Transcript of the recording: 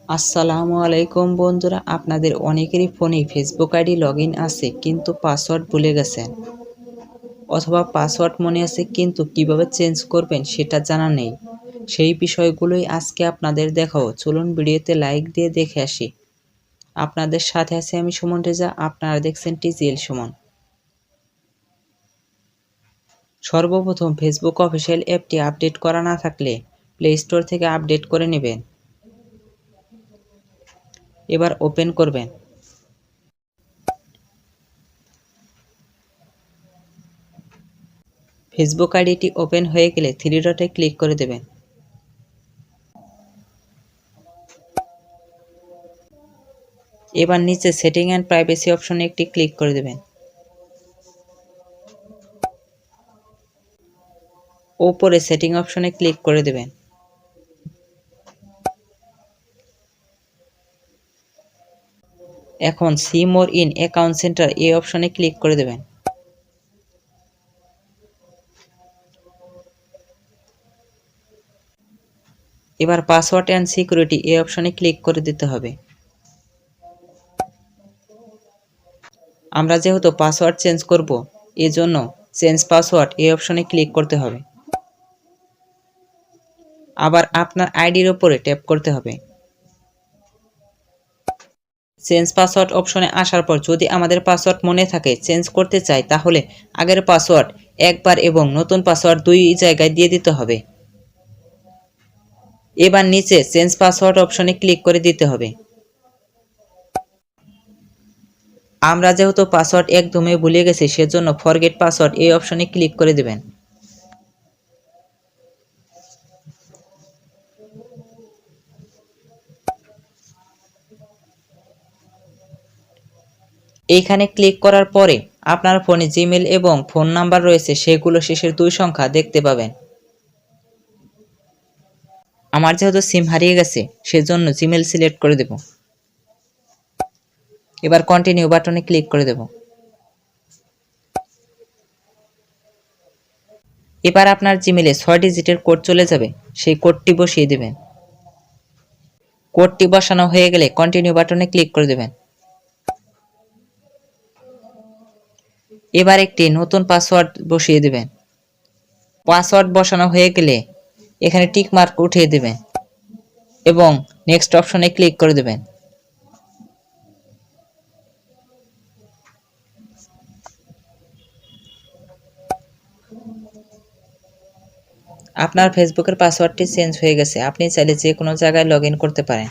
আসসালামু আলাইকুম বন্ধুরা, আপনাদের অনেকেরই ফোনে ফেসবুক আইডি লগইন আছে কিন্তু পাসওয়ার্ড ভুলে গেছেন, অথবা পাসওয়ার্ড মনে আছে কিন্তু কিভাবে চেঞ্জ করবেন সেটা জানা নেই। সেই বিষয়গুলোই আজকে আপনাদের দেখাবো। চলুন ভিডিওতে লাইক দিয়ে দেখে আসি। আপনাদের সাথে আছি আমি সুমন রেজা, আপনারা দেখছেন টিজিএল সুমন। সর্বপ্রথম ফেসবুক অফিসিয়াল অ্যাপটি আপডেট করা না থাকলে প্লে স্টোর থেকে আপডেট করে নেবেন। এবার ওপেন করবেন। ফেসবুক আইডিটি ওপেন হয়ে গেলে থ্রি ডটে ক্লিক করে দেবেন। এবার নিচে সেটিং অ্যান্ড প্রাইভেসি অপশনে একটি ক্লিক করে দেবেন। ওপরে সেটিং অপশনে ক্লিক করে দেবেন। এখন see more in account centre এই অপশনে ক্লিক করে দেবেন। এবার পাসওয়ার্ড অ্যান্ড সিকিউরিটি এই অপশনে ক্লিক করে দিতে হবে। আমরা যেহেতু পাসওয়ার্ড চেঞ্জ করব, এজন্য চেঞ্জ পাসওয়ার্ড এই অপশনে ক্লিক করতে হবে। আবার আপনার আইডির উপরে ট্যাপ করতে হবে। চেঞ্জ পাসওয়ার্ড অপশনে আসার পর যদি আমাদের পাসওয়ার্ড মনে থাকে চেঞ্জ করতে চাই, তাহলে আগের পাসওয়ার্ড একবার এবং নতুন পাসওয়ার্ড দুই জায়গায় দিয়ে দিতে হবে। এবার নিচে চেঞ্জ পাসওয়ার্ড অপশনে ক্লিক করে দিতে হবে। আমরা যেহেতু পাসওয়ার্ড একদমই ভুলে গেছি, সেজন্য ফরগেট পাসওয়ার্ড এই অপশনে ক্লিক করে দেবেন। এইখানে ক্লিক করার পরে আপনার ফোনে জিমেল এবং ফোন নাম্বার রয়েছে, সেগুলো শেষের দুই সংখ্যা দেখতে পাবেন। আমার যেহেতু সিম হারিয়ে গেছে, সেজন্য জিমেল সিলেক্ট করে দেব। এবার কন্টিনিউ বাটনে ক্লিক করে দেব। এবার আপনার জিমেলে 6 ডিজিটের কোড চলে যাবে, সেই কোডটি বসিয়ে দেবেন। কোডটি বসানো হয়ে গেলে কন্টিনিউ বাটনে ক্লিক করে দেবেন। এবার একটি নতুন পাসওয়ার্ড বসিয়ে দেবেন। পাসওয়ার্ড বসানো হয়ে গেলে এখানে টিক মার্ক উঠিয়ে দেবেন এবং নেক্সট অপশনে ক্লিক করে দেবেন। আপনার ফেসবুকের পাসওয়ার্ডটি চেঞ্জ হয়ে গেছে। আপনি চাইলে যে কোনো জায়গায় লগ ইন করতে পারেন।